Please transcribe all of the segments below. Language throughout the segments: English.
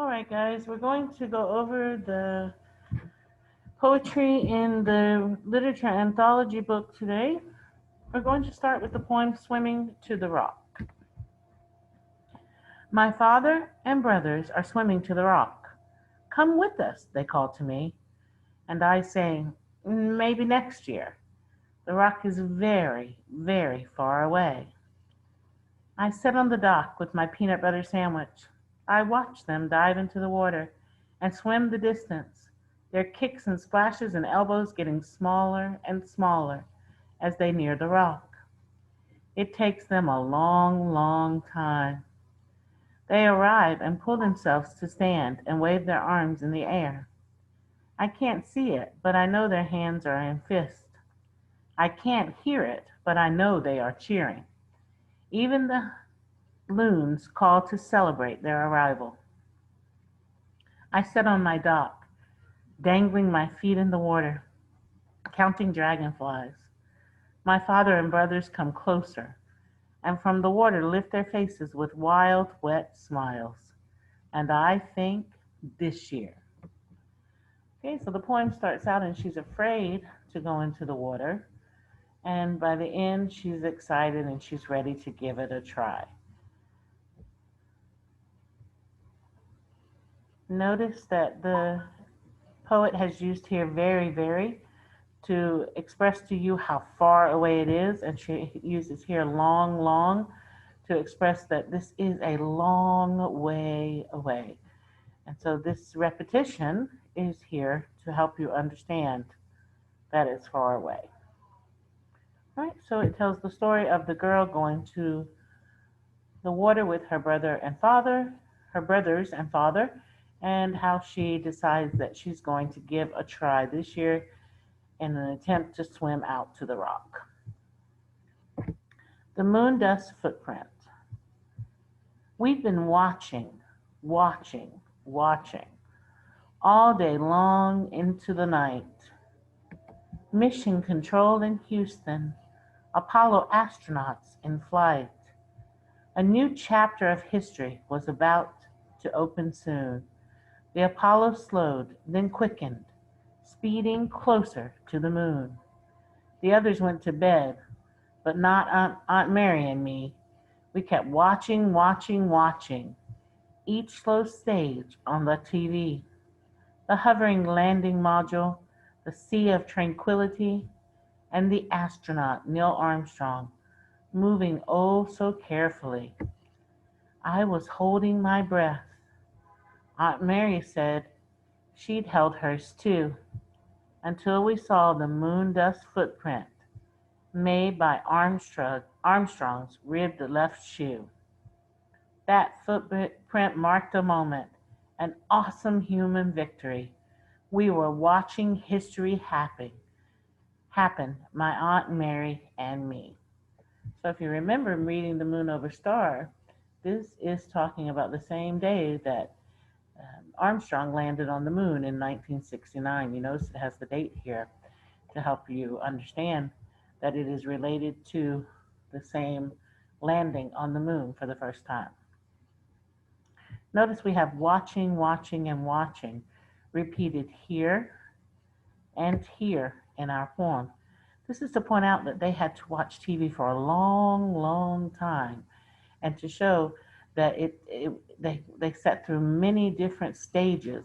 All right, guys, we're going to go over the poetry in the literature anthology book today. We're going to start with the poem Swimming to the Rock. My father and brothers are swimming to the rock. Come with us, they call to me, and I say, maybe next year. The rock is very, very far away. I sit on the dock with my peanut butter sandwich. I watch them dive into the water and swim the distance, their kicks and splashes and elbows getting smaller and smaller as they near the rock. It takes them a long, long time. They arrive and pull themselves to stand and wave their arms in the air. I can't see it, but I know their hands are in fists. I can't hear it, but I know they are cheering. Even the loons call to celebrate their arrival. I sit on my dock, dangling my feet in the water, counting dragonflies. My father and brothers come closer, and from the water lift their faces with wild, wet smiles. And I think, this year. Okay, so the poem starts out and she's afraid to go into the water. And by the end, she's excited and she's ready to give it a try. Notice that the poet has used here very, very to express to you how far away it is, and she uses here long, long to express that this is a long way away. And so this repetition is here to help you understand that it's far away. All right, so it tells the story of the girl going to the water with her brothers and father, and how she decides that she's going to give a try this year in an attempt to swim out to the rock. The moon dust footprint. We've been watching all day long into the night. Mission control in Houston, Apollo astronauts in flight. A new chapter of history was about to open soon. The Apollo slowed, then quickened, speeding closer to the moon. The others went to bed, but not Aunt Mary and me. We kept watching, each slow stage on the TV. The hovering landing module, the sea of tranquility, and the astronaut, Neil Armstrong, moving oh so carefully. I was holding my breath. Aunt Mary said she'd held hers too, until we saw the moon dust footprint made by Armstrong's ribbed left shoe. That footprint marked a moment, an awesome human victory. We were watching history happen, my Aunt Mary and me. So if you remember reading The Moon Over Star, this is talking about the same day that Armstrong landed on the moon in 1969. You notice it has the date here to help you understand that it is related to the same landing on the moon for the first time. Notice we have watching repeated here and here in our poem. This is to point out that they had to watch TV for a long, long time, and to show that they sat through many different stages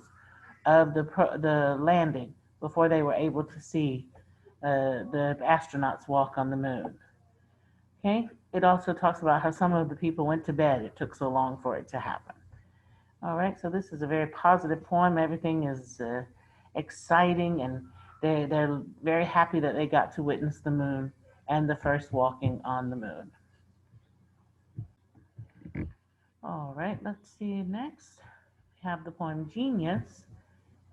of the landing before they were able to see the astronauts walk on the moon. Okay, it also talks about how some of the people went to bed. It took so long for it to happen. All right, so this is a very positive poem. Everything is exciting, and they're very happy that they got to witness the moon and the first walking on the moon. All right, let's see next. We have the poem Genius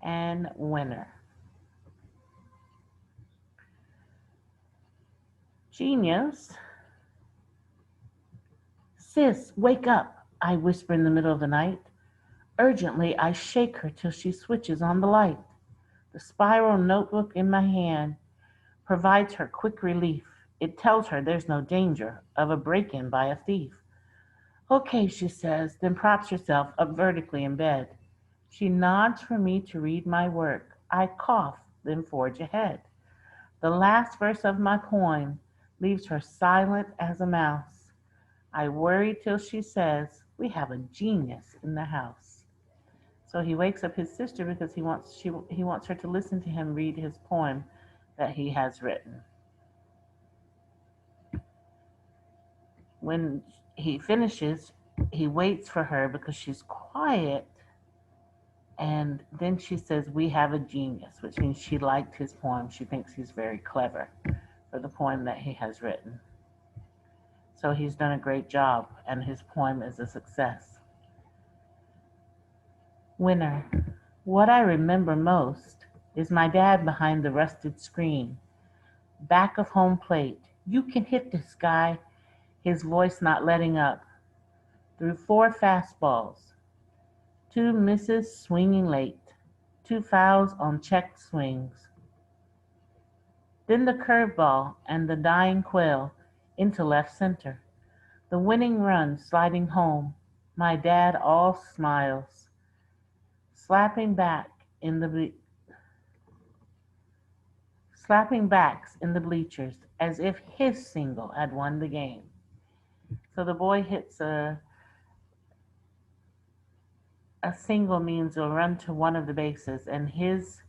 and Winner. Genius. Sis, wake up, I whisper in the middle of the night. Urgently, I shake her till she switches on the light. The spiral notebook in my hand provides her quick relief. It tells her there's no danger of a break-in by a thief. Okay, she says, then props herself up vertically in bed. She nods for me to read my work. I cough, then forge ahead. The last verse of my poem leaves her silent as a mouse. I worry till she says, "We have a genius in the house." So he wakes up his sister because he wants her to listen to him read his poem that he has written. When he finishes, he waits for her because she's quiet, and then she says, "We have a genius," which means she liked his poem. She thinks he's very clever for the poem that he has written. So he's done a great job, and his poem is a success. Winner. What I remember most is my dad behind the rusted screen. Back of home plate. "You can hit this guy," his voice not letting up. Threw 4 fastballs. 2 misses swinging late. 2 fouls on checked swings. Then the curveball and the dying quail into left center. The winning run sliding home. My dad all smiles. Slapping back in the slapping backs in the bleachers as if his single had won the game. So the boy hits a single means a run to one of the bases, and his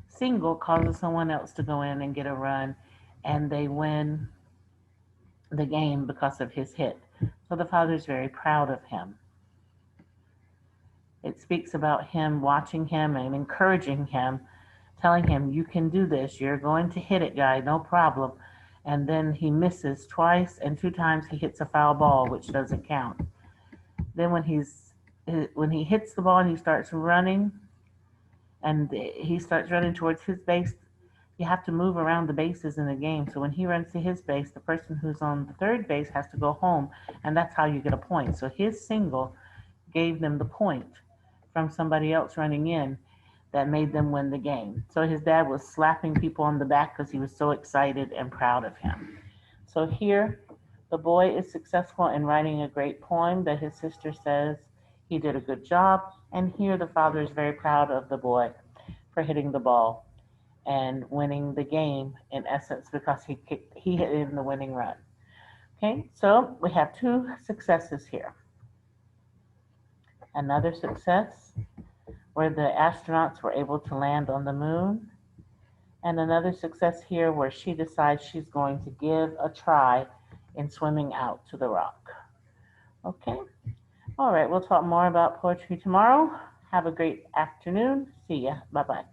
single causes someone else to go in and get a run, and they win the game because of his hit. So the father is very proud of him. It speaks about him watching him and encouraging him, telling him, "You can do this. You're going to hit it, guy, no problem." And then he misses twice, and 2 times he hits a foul ball, which doesn't count. Then when he hits the ball and he starts running towards his base, you have to move around the bases in the game. So when he runs to his base, the person who's on the third base has to go home, and that's how you get a point. So his single gave them the point from somebody else running in that made them win the game. So his dad was slapping people on the back because he was so excited and proud of him. So here, the boy is successful in writing a great poem that his sister says he did a good job. And here, the father is very proud of the boy for hitting the ball and winning the game, in essence, because he hit in the winning run. Okay, so we have 2 successes here. Another success where the astronauts were able to land on the moon, and another success here where she decides she's going to give a try in swimming out to the rock. Okay, all right, we'll talk more about poetry tomorrow. Have a great afternoon. See ya. Bye-bye.